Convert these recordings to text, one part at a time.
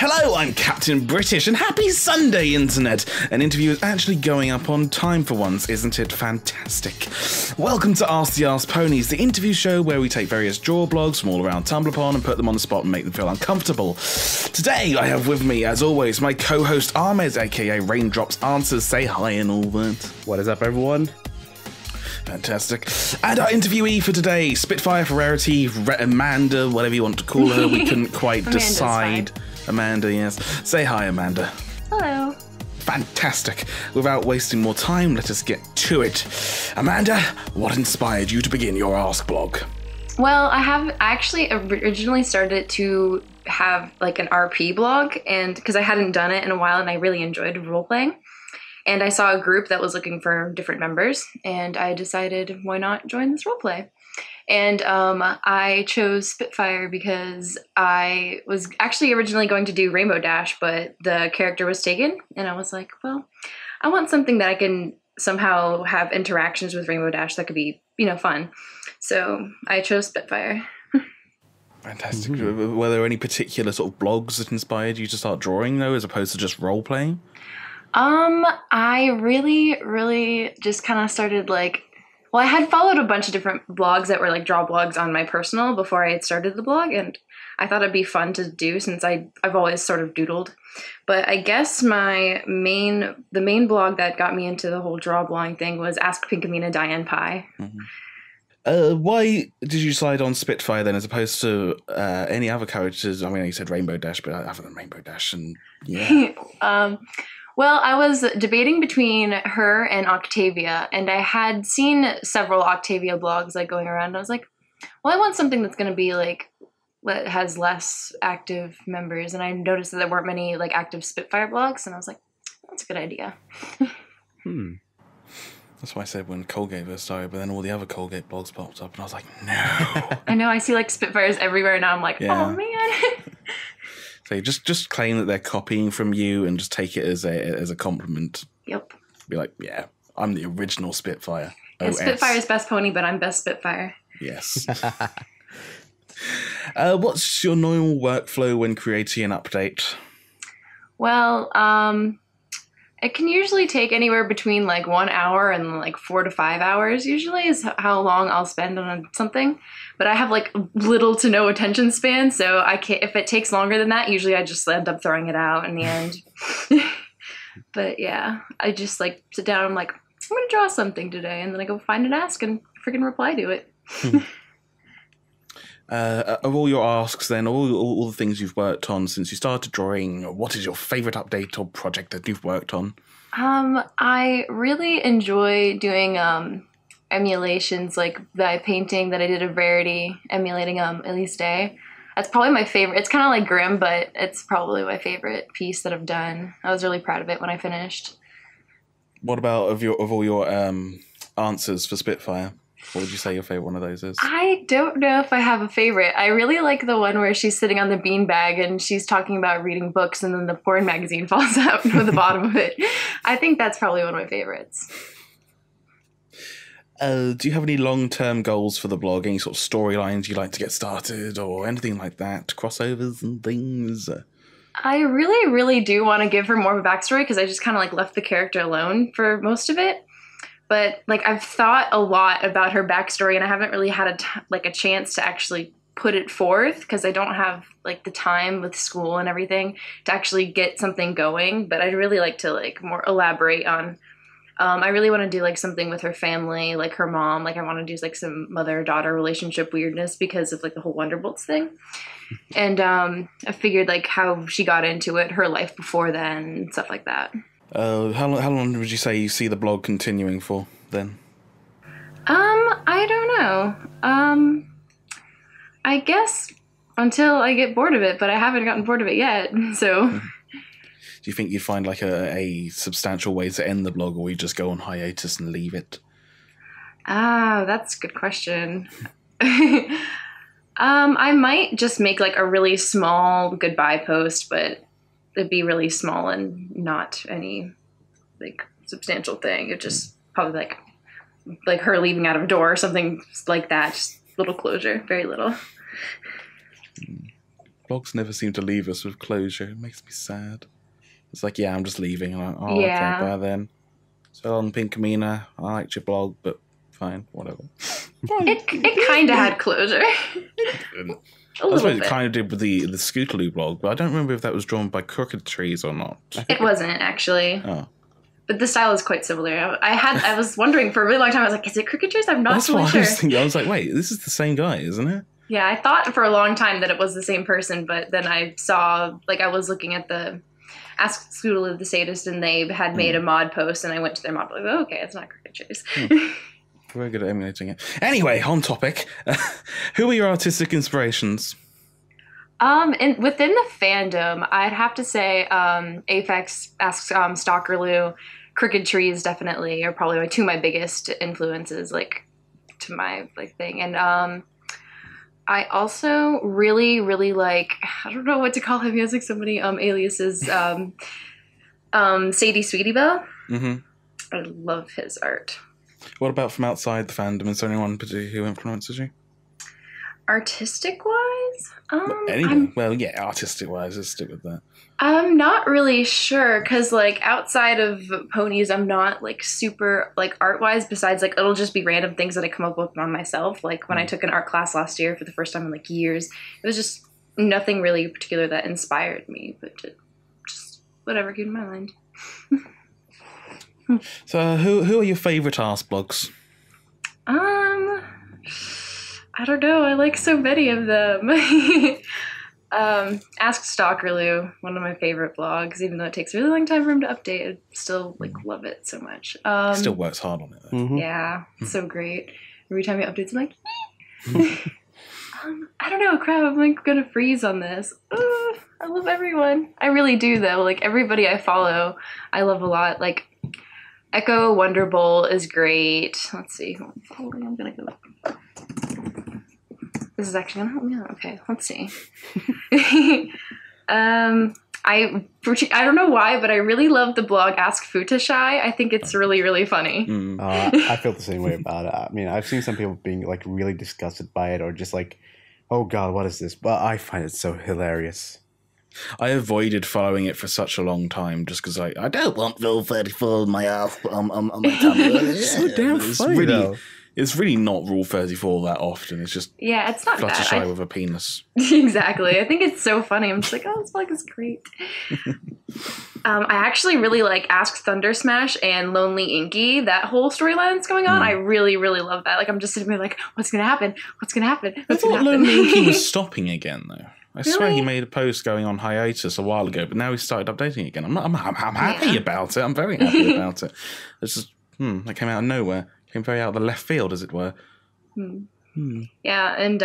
Hello, I'm Captain British, and happy Sunday, Internet! An interview is actually going up on time for once, isn't it fantastic? Welcome to Ask the Ask Ponies, the interview show where we take various draw blogs from all around Tumblr Pon and put them on the spot and make them feel uncomfortable. Today, I have with me, as always, my co-host Ahmed, aka Raindrops Answers. Say hi and all that. What is up, everyone? Fantastic. And our interviewee for today, Spittfire for Rarity, Amanda, whatever you want to call her, we couldn't quite decide. Fine. Amanda, yes. Say hi, Amanda. Hello. Fantastic. Without wasting more time, let us get to it. Amanda, what inspired you to begin your Ask blog? Well, I actually originally started to have like an RP blog, and because I hadn't done it in a while and I really enjoyed role-playing. And I saw a group that was looking for different members, and I decided, why not join this roleplay? And I chose Spittfire because I was actually originally going to do Rainbow Dash, but the character was taken, and I was like, well, I want something that I can somehow have interactions with Rainbow Dash that could be, fun. So I chose Spittfire. Fantastic. Mm-hmm. Were there any particular sort of blogs that inspired you to start drawing, though, as opposed to just role-playing? I really just kind of started I had followed a bunch of different blogs that were like draw blogs on my personal before I had started the blog, and I thought it'd be fun to do since I've always sort of doodled. But I guess the main blog that got me into the whole draw blogging thing was Ask Pinkamena Diane Pie. Mm-hmm. Why did you decide on Spittfire then, as opposed to any other characters? I mean, you said Rainbow Dash, but other than Rainbow Dash, and yeah. Well, I was debating between her and Octavia, and I had seen several Octavia blogs going around. And I was like, well, I want something that's going to be that has less active members. And I noticed that there weren't many active Spittfire blogs, and I was like, that's a good idea. That's why I said when Colgate first started, but then all the other Colgate blogs popped up, and I was like, no. I know, I see Spitfires everywhere now. I'm like, yeah. Oh man. So just claim that they're copying from you and just take it as a compliment. Yep. Be like, yeah, I'm the original Spittfire. Yeah, Spittfire's best pony, but I'm best Spittfire. Yes. What's your normal workflow when creating an update? Well, it can usually take anywhere between 1 hour and 4 to 5 hours usually is how long I'll spend on something. But I have little to no attention span, so I can't, if it takes longer than that, usually I just end up throwing it out in the end. But yeah, I just sit down, I'm like, I'm gonna draw something today, and then I go find an ask and freaking reply to it. Of all your asks then, all the things you've worked on since you started drawing, what is your favourite update or project that you've worked on? I really enjoy doing emulations, like the painting that I did of Rarity, emulating Elise Day. That's probably my favorite. It's kind of grim, but it's probably my favorite piece that I've done. I was really proud of it when I finished. What about of all your answers for Spittfire? What would you say your favorite one of those is? I don't know if I have a favorite. I really like the one where she's sitting on the beanbag and she's talking about reading books, and then the porn magazine falls out from the bottom of it. I think that's probably one of my favorites. Do you have any long-term goals for the blog? Any sort of storylines you'd like to get started or anything like that? Crossovers and things? I really do want to give her more of a backstory, because I just kind of left the character alone for most of it. But I've thought a lot about her backstory, and I haven't really had a chance to actually put it forth, because I don't have the time with school and everything to actually get something going. But I'd really like to more elaborate on. I really want to do something with her family, her mom. I want to do some mother-daughter relationship weirdness because of the whole Wonderbolts thing. And I figured how she got into it, her life before then, stuff like that. How long would you say you see the blog continuing for then? I don't know. I guess until I get bored of it, but I haven't gotten bored of it yet, so. Do you think you'd find a substantial way to end the blog, or you just go on hiatus and leave it? That's a good question. I might just make a really small goodbye post, but it'd be really small and not any substantial thing. It'd just probably her leaving out of a door or something like that. Just little closure, very little. blogs never seem to leave us with closure. It makes me sad. It's like, yeah, I'm just leaving. And I'm like, Yeah. okay, bye then. So on Pinkamena, I liked your blog, but fine, whatever. It kind of had closure. I suppose it kind of did with the Scootaloo blog, but I don't remember if that was drawn by Crooked Trees or not. It wasn't, actually. Oh. But the style is quite similar. I was wondering for a really long time. I was like, is it Crooked Trees? I'm not That's really what sure. I was thinking. I was like, wait, this is the same guy, isn't it? Yeah, I thought for a long time that it was the same person, but then I saw, like, I was looking at the Ask Scootaloo the Sadist, and they had made a mod post, and I went to their mod, like, oh, okay, it's not Crooked Trees. Very good at emulating it. Anyway, on topic. Who are your artistic inspirations? Within the fandom, I'd have to say Aphex, AskScootalooo, Crooked Trees definitely are probably two of my biggest influences, like, to my like thing. And I also really, really like, I don't know what to call him. He has like so many aliases. Sadie Sweetie Belle. Mm-hmm. I love his art. What about from outside the fandom? Is there anyone particularly who influences you? Artistic-wise? Artistic-wise, let's stick with that. I'm not really sure, because, like, outside of ponies, I'm not, like, super, like, art-wise, besides, like, it'll just be random things that I come up with on myself. Like, when I took an art class last year for the first time in, like, years, it was just nothing really particular that inspired me, but just whatever came to my mind. So, who are your favorite Ask blogs? I don't know. I like so many of them. AskScootalooo, one of my favorite blogs, even though it takes a really long time for him to update. I still love it so much. Still works hard on it though. Mm-hmm. Yeah, it's so great. Every time he updates, I'm like, I don't know, crap, I'm like gonna freeze on this. I love everyone. I really do though. Like everybody I follow, I love a lot. Like Echo Wonderbolt is great. Let's see who I'm following. I'm gonna go. This is actually gonna help me out. Okay, let's see. I don't know why, but I really love the blog Ask Futashy. I think it's really, really funny. I feel the same way about it. I mean, I've seen some people being like really disgusted by it, or just like, oh god, what is this? But I find it so hilarious. I avoided following it for such a long time just because I don't want Rule 34 on my Tumblr. It's so damn funny, though. It's really not Rule 34 that often. It's just it's not Fluttershy bad. with a penis. Exactly. I think it's so funny. I'm just like, oh, this blog is great. I actually really like Ask Thunder Smash and Lonely Inky. That whole storyline that's going on, I really, really love that. Like, I'm just sitting there like, what's going to happen? What's going to happen? I thought Lonely Inky was stopping again, though. I Really? swear he made a post going on hiatus a while ago, but now he started updating again. I'm happy about it. I'm very happy about it. It's just, that came out of nowhere. Came very out of the left field, as it were. Yeah, and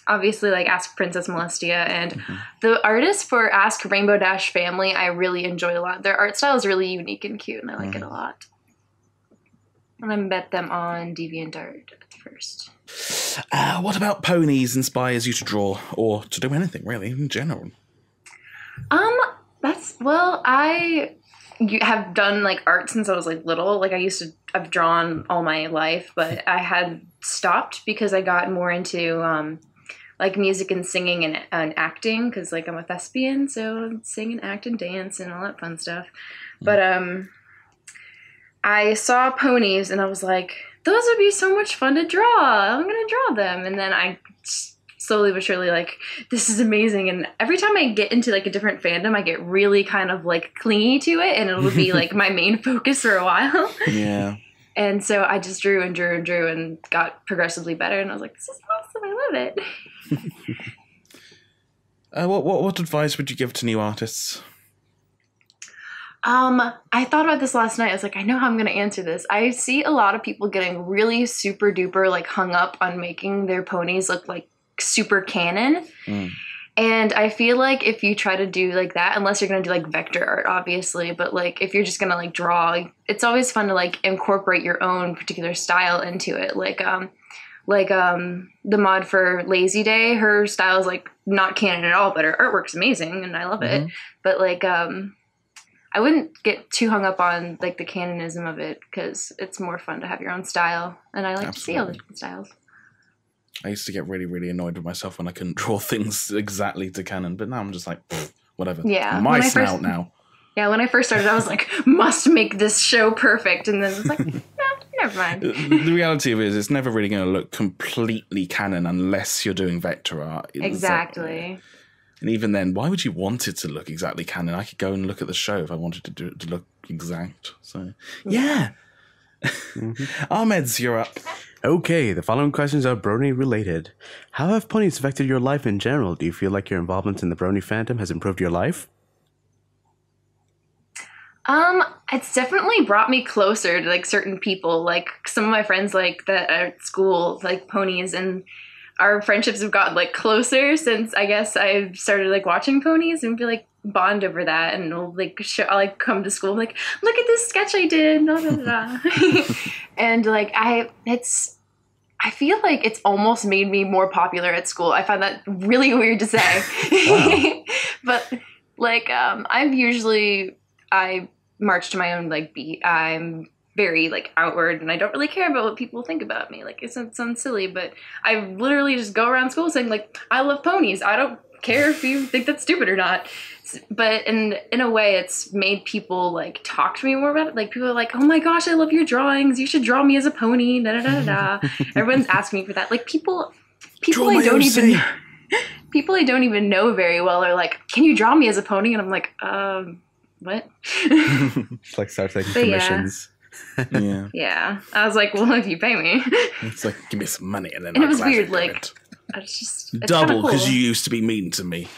obviously, like, Ask Princess Molestia, and the artists for Ask Rainbow Dash Family, I really enjoy a lot. Their art style is really unique and cute, and I like it a lot. And I met them on DeviantArt at first. What about ponies inspires you to draw, or to do anything, really, in general? I have done, like, art since I was, like, little. Like, I've drawn all my life, but I had stopped because I got more into, like, music and singing and acting, because, like, I'm a thespian, so sing and act and dance and all that fun stuff. But, I saw ponies, and I was like, those would be so much fun to draw. I'm going to draw them. And then I slowly but surely, like, this is amazing. And every time I get into, like, a different fandom, I get really kind of, like, clingy to it, and it'll be, like, my main focus for a while. Yeah. And so I just drew and drew and drew and got progressively better. And I was like, this is awesome. I love it. What advice would you give to new artists? I thought about this last night. I was like, I know how I'm going to answer this. I see a lot of people getting really super duper, like, hung up on making their ponies look like super canon. And I feel like if you try to do like that, unless you're going to do like vector art, obviously, but like if you're just going to like draw, it's always fun to like incorporate your own particular style into it. Like the mod for Lazy Day, her style is like not canon at all, but her artwork's amazing and I love it. But like, I wouldn't get too hung up on like the canonism of it because it's more fun to have your own style. And I like to see all the different styles. I used to get really, really annoyed with myself when I couldn't draw things exactly to canon, but now I'm just like, whatever. Yeah. My snout now. Yeah, when I first started, I was like, must make this show perfect. And then it's like, no, never mind. The reality of it is it's never really going to look completely canon unless you're doing vector art. Exactly. And even then, why would you want it to look exactly canon? I could go and look at the show if I wanted to do it to look exact. So, yeah. Ahmed's, you're up. Okay, the following questions are Brony related. How have ponies affected your life in general? Do you feel like your involvement in the Brony fandom has improved your life? It's definitely brought me closer to like certain people. Like some of my friends like that are at school, like ponies, and our friendships have gotten like closer since I guess I've started like watching ponies, and we like bond over that, and we'll like I'll like come to school like, look at this sketch I did, blah, blah, blah. And like I feel like it's almost made me more popular at school. I find that really weird to say. Wow. But like I march to my own like beat. I'm very like outward, and I don't really care about what people think about me. Like it sounds silly, but I literally just go around school saying like, I love ponies. I don't care if you think that's stupid or not. But in a way, it's made people like talk to me more about it. Like people are like, oh my gosh, I love your drawings. You should draw me as a pony. Da da da da. Everyone's asking me for that. Like people I don't even know very well are like, can you draw me as a pony? And I'm like, what? It's like start taking commissions. Yeah. Yeah. I was like, well, if you pay me. It's like, give me some money, and then And I'll it was gladly weird, do like, it. it's Double, because cool. you used to be mean to me.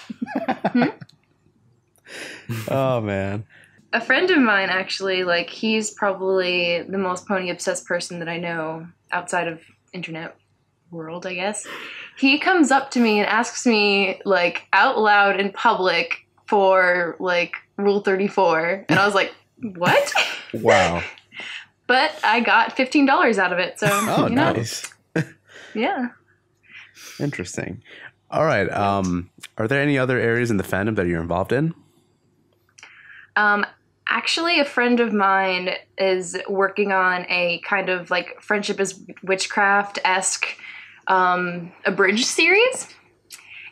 Oh, man. A friend of mine, actually, like, he's probably the most pony-obsessed person that I know outside of internet world, I guess. He comes up to me and asks me, like, out loud in public for, like, Rule 34. And I was like, what? Wow. But I got $15 out of it, so, Oh, you know. nice. Yeah. Interesting. All right. Are there any other areas in the fandom that you're involved in? Actually, a friend of mine is working on a kind of like Friendship is Witchcraft-esque abridged series.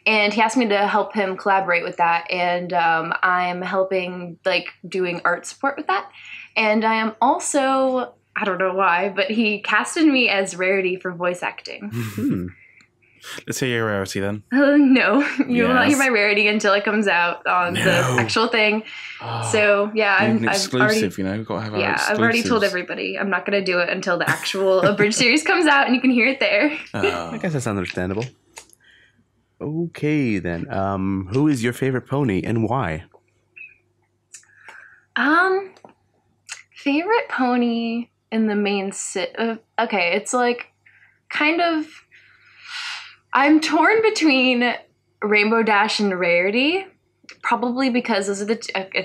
And he asked me to help him collaborate with that. And I'm helping like doing art support with that. And I am also, I don't know why, but he casted me as Rarity for voice acting. Let's hear your rarity then. No, you will not hear Yes. my Rarity until it comes out on the actual thing. So yeah, An I've exclusive, already, you know, we've got to have our yeah, exclusives. I've already told everybody I'm not going to do it until the actual abridged series comes out, and you can hear it there. I guess that's understandable. Okay, then. Who is your favorite pony and why? Favorite pony in the main okay, it's like kind of. I'm torn between Rainbow Dash and Rarity, probably because those are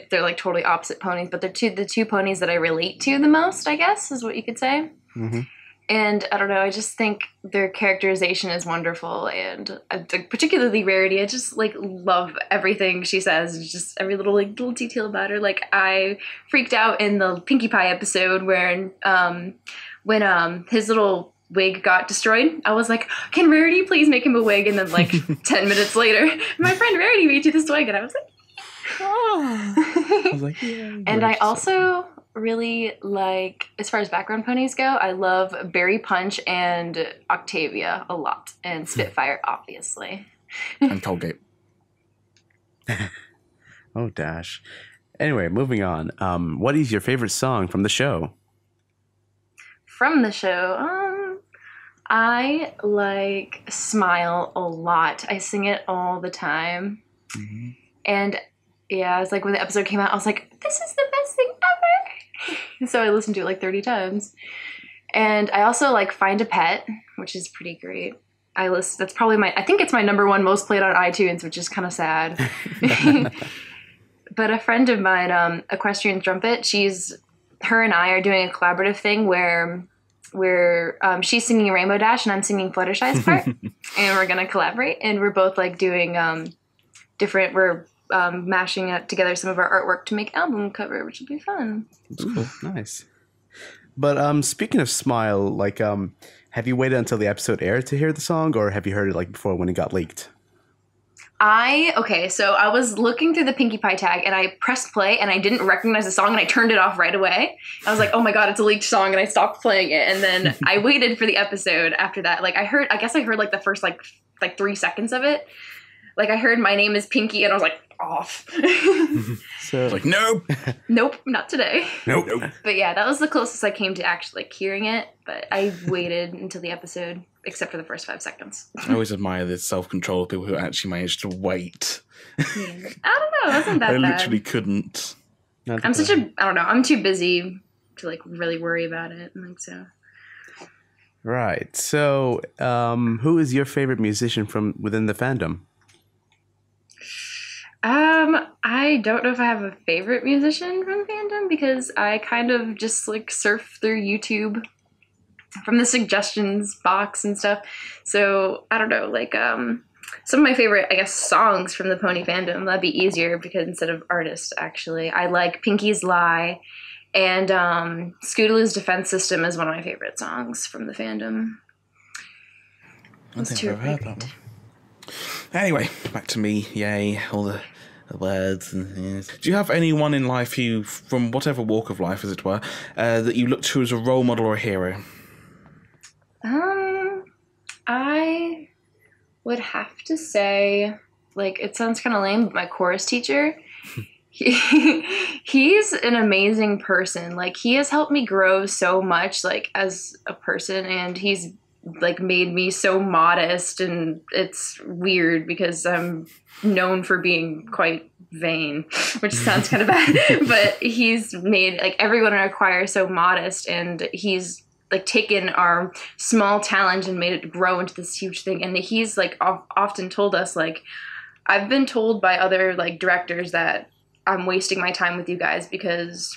they're like totally opposite ponies, but they're the two ponies that I relate to the most, I guess, is what you could say. Mm-hmm. And I don't know, I just think their characterization is wonderful, and particularly Rarity, I just like love everything she says, just every little detail about her. Like I freaked out in the Pinkie Pie episode when his little wig got destroyed. I was like, can Rarity please make him a wig? And then like 10 minutes later, my friend Rarity made you this wig, and I was like, oh. I was like, yeah. And I also really like, as far as background ponies go, I love Berry Punch and Octavia a lot, and Spitfire, obviously. And Colgate. Oh, Dash. Anyway, moving on. What is your favorite song from the show? From the show, I like Smile a lot. I sing it all the time. Mm-hmm. And yeah, it's like when the episode came out, I was like, this is the best thing ever. So I listened to it like 30 times. And I also like Find a Pet, which is pretty great. That's probably I think it's my number one most played on iTunes, which is kind of sad. But a friend of mine, Equestrian Trumpet, her and I are doing a collaborative thing where she's singing Rainbow Dash and I'm singing Fluttershy's part, and we're gonna collaborate, and we're both like doing we're mashing up together some of our artwork to make album cover, which will be fun. Ooh, nice. But speaking of Smile, like, Have you waited until the episode aired to hear the song, or have you heard it like before when it got leaked? So I was looking through the Pinkie Pie tag and I pressed play and I didn't recognize the song and I turned it off right away. I was like, oh my God, it's a leaked song, and I stopped playing it. And then I waited for the episode after that. Like I guess I heard like the first like 3 seconds of it. Like I heard my name is Pinkie and I was like, off. So Like, nope. Nope, not today. Nope. But yeah, that was the closest I came to actually like hearing it. But I waited until the episode, except for the first 5 seconds. I always admire the self-control of people who actually managed to wait. Yeah. I don't know, it wasn't that I bad. literally couldn't. not I'm the- such a, I don't know, I'm too busy to like really worry about it. Like, so. Right. So, who is your favorite musician from within the fandom? I don't know if I have a favorite musician from fandom because I kind of just like surf through YouTube from the suggestions box and stuff. So I don't know, like some of my favorite, I guess, songs from the Pony fandom. That'd be easier because instead of artists, actually, I like Pinkie's Lie, and Scootaloo's Defense System is one of my favorite songs from the fandom. I Those think two are I've heard great. that one. Anyway, back to me. Yay, all the words. And, yes. Do you have anyone in life who, from whatever walk of life, as it were, that you look to as a role model or a hero? I would have to say, like, it sounds kind of lame, but my chorus teacher, he's an amazing person. Like, he has helped me grow so much, like, as a person, and he's like made me so modest, and it's weird because I'm known for being quite vain, which sounds kind of bad, but he's made like everyone in our choir so modest, and he's like taken our small talent and made it grow into this huge thing. And he's like often told us, like, I've been told by other like directors that I'm wasting my time with you guys because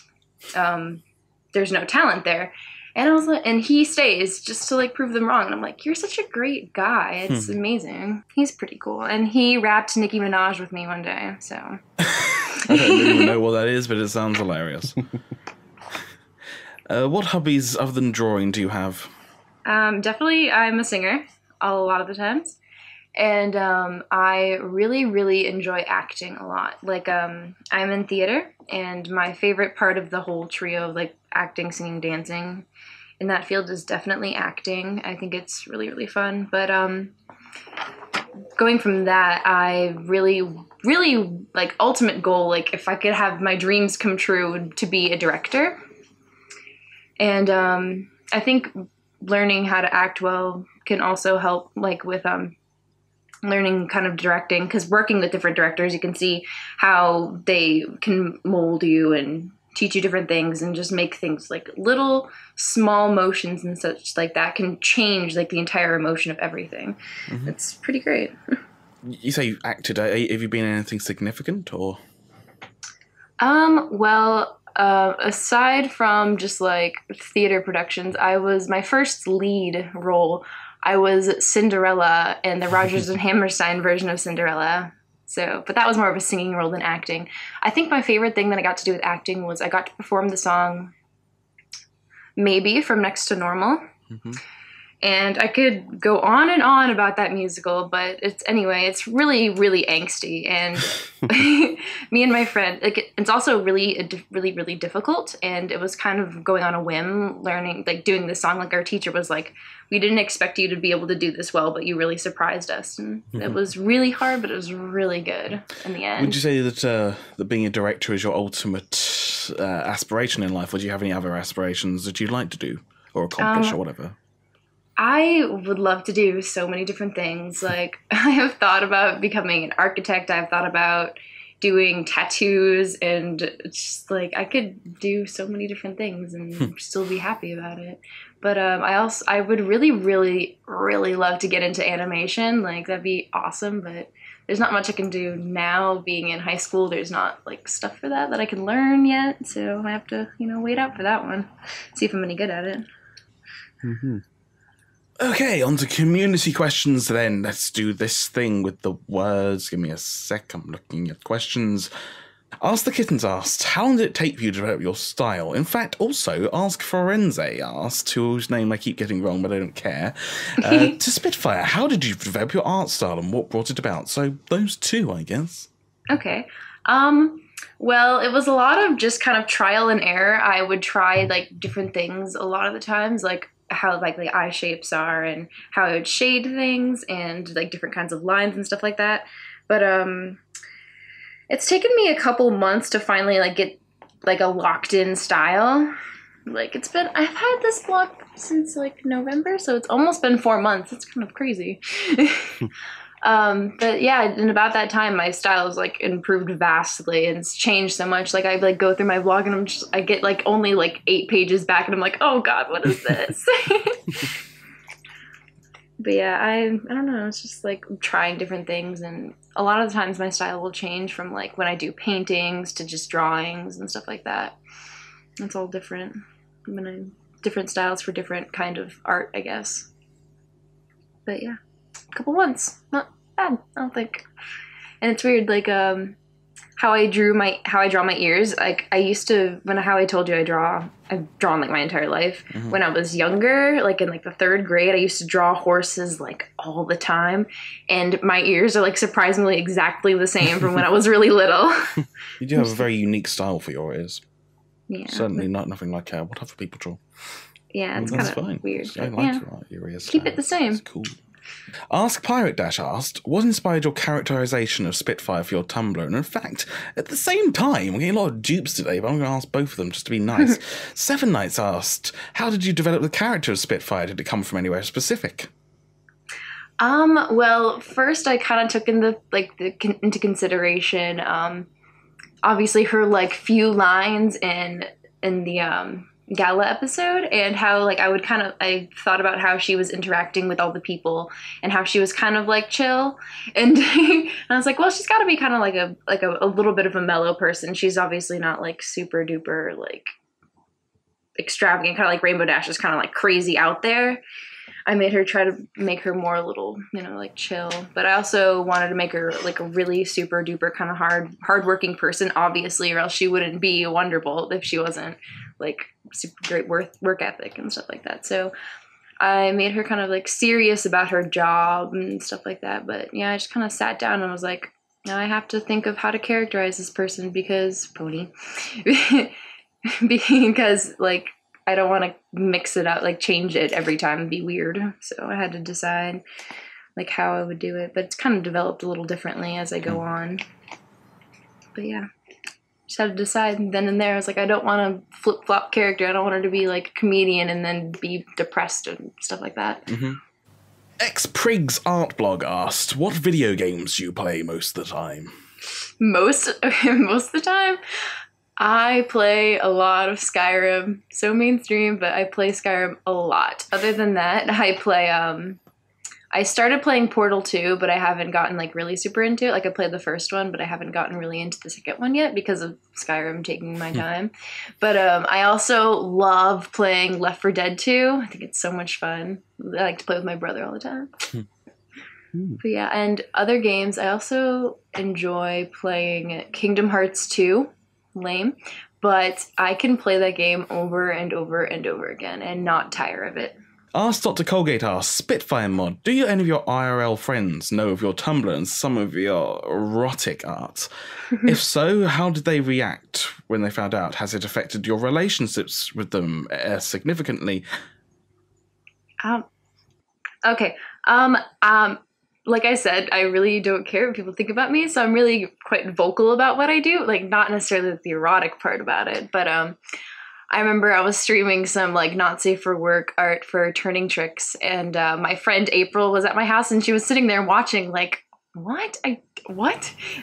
there's no talent there. And I was like, and he stays just to like prove them wrong. And I'm like, you're such a great guy. It's amazing. He's pretty cool. And he rapped Nicki Minaj with me one day. So I don't even know what that is, but it sounds hilarious. What hobbies other than drawing do you have? definitely I'm a singer a lot of the times. And I really, really enjoy acting a lot. Like, I'm in theater, and my favorite part of the whole trio of, like, acting, singing, dancing in that field is definitely acting. I think it's really, really fun. But going from that, I really, really, like, ultimate goal, like, if I could have my dreams come true, would to be a director. And I think learning how to act well can also help, like, with learning kind of directing, because working with different directors, you can see how they can mold you and teach you different things and just make things like little small motions and such like that can change like the entire emotion of everything. Mm-hmm. It's pretty great. You say you acted. Have you been in anything significant or? Aside from just like theater productions, my first lead role, I was Cinderella in the Rodgers and Hammerstein version of Cinderella. So, but that was more of a singing role than acting. I think my favorite thing that I got to do with acting was I got to perform the song Maybe from Next to Normal. Mm-hmm. And I could go on and on about that musical, but it's really, really angsty. And me and my friend, like, it's also really, really, really difficult. And it was kind of going on a whim, learning, like, doing this song. Like, our teacher was like, we didn't expect you to be able to do this well, but you really surprised us. And it was really hard, but it was really good in the end. Would you say that being a director is your ultimate aspiration in life, or do you have any other aspirations that you'd like to do or accomplish or whatever? I would love to do so many different things. Like, I have thought about becoming an architect. I've thought about doing tattoos, and it's just like I could do so many different things and still be happy about it. But I would really, really, really love to get into animation. Like, that'd be awesome. But there's not much I can do now. Being in high school, there's not like stuff for that I can learn yet. So I have to, wait out for that one. See if I'm any good at it. Mm-hmm. Okay, on to community questions then. Let's do this thing with the words. Give me a sec. I'm looking at questions. Ask the Kittens asked, how long did it take for you to develop your style? In fact, also, Ask Forense asked, whose name I keep getting wrong, but I don't care, to Spittfire, how did you develop your art style and what brought it about? So those two, I guess. Okay. Well, it was a lot of just kind of trial and error. I would try like different things a lot of the times, like how like the eye shapes are and how I would shade things and like different kinds of lines and stuff like that. But it's taken me a couple months to finally like get like a locked in style. Like I've had this blog since like November, so it's almost been 4 months. It's kind of crazy. But yeah, in about that time, my style has like improved vastly and it's changed so much. Like I like go through my blog and I get like only like 8 pages back and I'm like, oh God, what is this? But yeah, I don't know. It's just like trying different things, and a lot of the times my style will change from like when I do paintings to just drawings and stuff like that. It's all different. Different styles for different kind of art, I guess. But yeah, a couple months, not bad, I don't think. And it's weird, like how I draw my ears. Like I used to, how I told you I've drawn like my entire life. Mm-hmm. When I was younger, like in like the 3rd grade, I used to draw horses like all the time, and my ears are like surprisingly exactly the same from when I was really little. You do have a very unique style for your ears. Yeah, certainly nothing like what other people draw. Yeah, it's kind of weird. I like your ears. Keep it the same. It's cool. Ask Pirate Dash asked, what inspired your characterization of Spittfire for your Tumblr? And in fact, at the same time, we're getting a lot of dupes today, but I'm going to ask both of them just to be nice. Seven Nights asked, how did you develop the character of Spittfire? Did it come from anywhere specific? Well, first I kind of took into consideration, obviously her like few lines in the gala episode, and how like I thought about how she was interacting with all the people and how she was kind of like chill, and, and I was like, well, she's got to be kind of like a little bit of a mellow person. She's obviously not like super duper like extravagant, kind of like Rainbow Dash is kind of like crazy out there. I made her try to make her more a little, like chill, but I also wanted to make her like a really super duper kind of hardworking person, obviously, or else she wouldn't be a Wonderbolt if she wasn't like super great work ethic and stuff like that. So I made her kind of like serious about her job and stuff like that. But yeah, I just kind of sat down and was like, now I have to think of how to characterize this person because Pony, because like I don't want to mix it up, like change it every time and be weird. So I had to decide like how I would do it, but it's kind of developed a little differently as I go on. But yeah, just had to decide then and there. I was like, I don't want a flip-flop character. I don't want her to be like a comedian and then be depressed and stuff like that. Mm-hmm. X-Prigs Art Blog asked, what video games do you play most of the time? Most of the time? I play a lot of Skyrim. So mainstream, but I play Skyrim a lot. Other than that, I play, I started playing Portal 2, but I haven't gotten like really super into it. Like I played the first one, but I haven't gotten really into the second one yet because of Skyrim taking my time. But I also love playing Left 4 Dead 2. I think it's so much fun. I like to play with my brother all the time. But yeah, and other games, I also enjoy playing Kingdom Hearts 2. Lame, but I can play that game over and over and over again and not tire of it. Ask Dr. Colgate asks, Spitfire mod, do any of your IRL friends know of your Tumblr and some of your erotic art? If so, how did they react when they found out? Has it affected your relationships with them significantly? Okay. Like I said, I really don't care what people think about me, so I'm really quite vocal about what I do. Like, not necessarily the erotic part about it, but I remember I was streaming some like not safe for work art for Turning Tricks, and my friend April was at my house, and she was sitting there watching like, what? And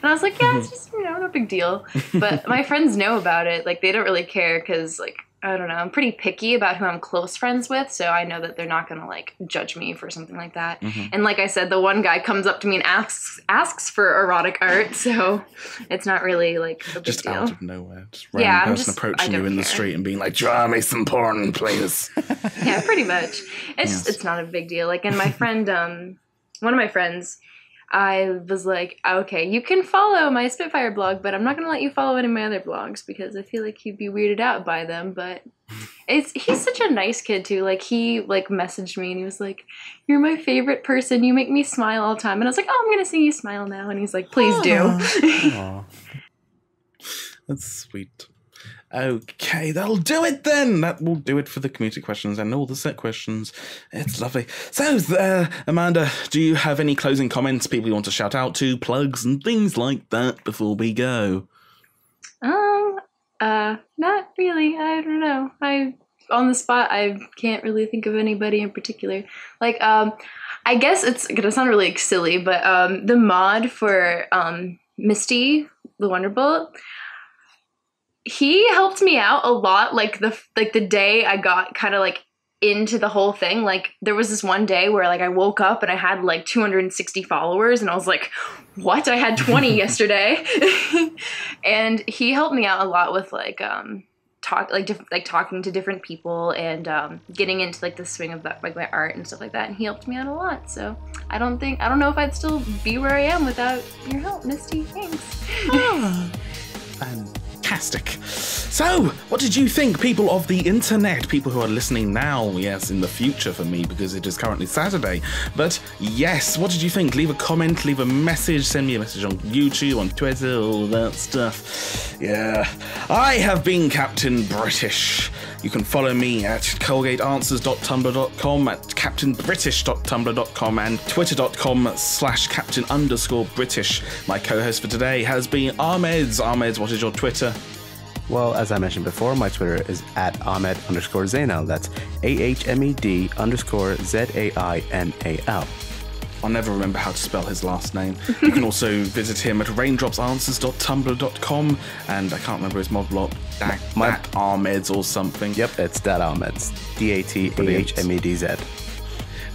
I was like, yeah, it's just, no big deal. But my friends know about it. Like, they don't really care because, like, I don't know, I'm pretty picky about who I'm close friends with, so I know that they're not going to, like, judge me for something like that. Mm-hmm. And like I said, the one guy comes up to me and asks for erotic art, so it's not really, like, a big just deal. Out of nowhere. Just random person approaching you in the street and being like, draw me some porn, please. Yeah, pretty much. It's not a big deal. Like, and my friend, one of my friends, I was like, okay, you can follow my Spittfire blog, but I'm not going to let you follow any of my other blogs because I feel like you'd be weirded out by them. But he's such a nice kid too. Like he like messaged me and he was like, "You're my favorite person. You make me smile all the time." And I was like, "Oh, I'm going to see you smile now." And he's like, "Please do." Aw. That's sweet. Okay, that'll do it then. That will do it for the community questions and all the set questions. It's lovely. So, Amanda, do you have any closing comments, people you want to shout out to, plugs and things like that before we go? Not really. I don't know. On the spot, I can't really think of anybody in particular. Like, I guess it's gonna sound really silly, but the mod for Misty, the Wonderbolt, he helped me out a lot. Like the day I got kind of like into the whole thing, like there was this one day where like I woke up and I had like 260 followers and I was like, what? I had 20 yesterday. And he helped me out a lot with like talking to different people and getting into like the swing of that, like my art and stuff like that. And he helped me out a lot. So I don't know if I'd still be where I am without your help, Misty. Thanks. Fantastic. So, what did you think, people of the internet, people who are listening now, yes, in the future for me, because it is currently Saturday, but yes, what did you think? Leave a comment, leave a message, send me a message on YouTube, on Twitter, all that stuff. Yeah. I have been Captain British. You can follow me at colgateanswers.tumblr.com, at captainbritish.tumblr.com, and twitter.com/captain_British. My co-host for today has been Ahmed. Ahmed, what is your Twitter? Well, as I mentioned before, my Twitter is at Ahmed_Zainal. That's AHMED_ZAINAL. I'll never remember how to spell his last name. You can also visit him at raindropsanswers.tumblr.com, and I can't remember his mod block, Dat Ahmed's or something. Yep, it's Dat Ahmed's. DATAHMEDZ.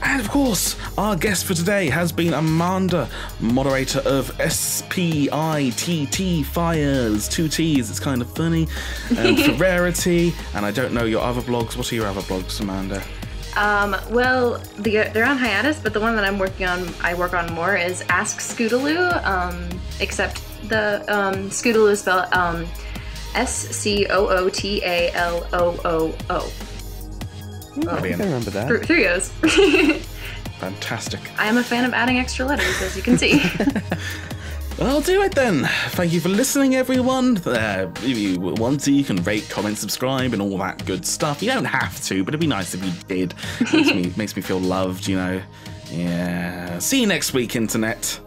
And of course, our guest for today has been Amanda, moderator of SPITT Fires, 2 T's, it's kind of funny, and for Rarity, and I don't know your other blogs. What are your other blogs, Amanda? Well, they're on hiatus, but the one that I work on more is AskScootalooo, except the Scootaloo is spelled SCOOTALOOO. I think I remember that. 3 O's. Fantastic. I am a fan of adding extra letters, as you can see. Well, I'll do it then. Thank you for listening, everyone. If you want to, you can rate, comment, subscribe, and all that good stuff. You don't have to, but it'd be nice if you did. Makes me feel loved, you know. Yeah. See you next week, Internet.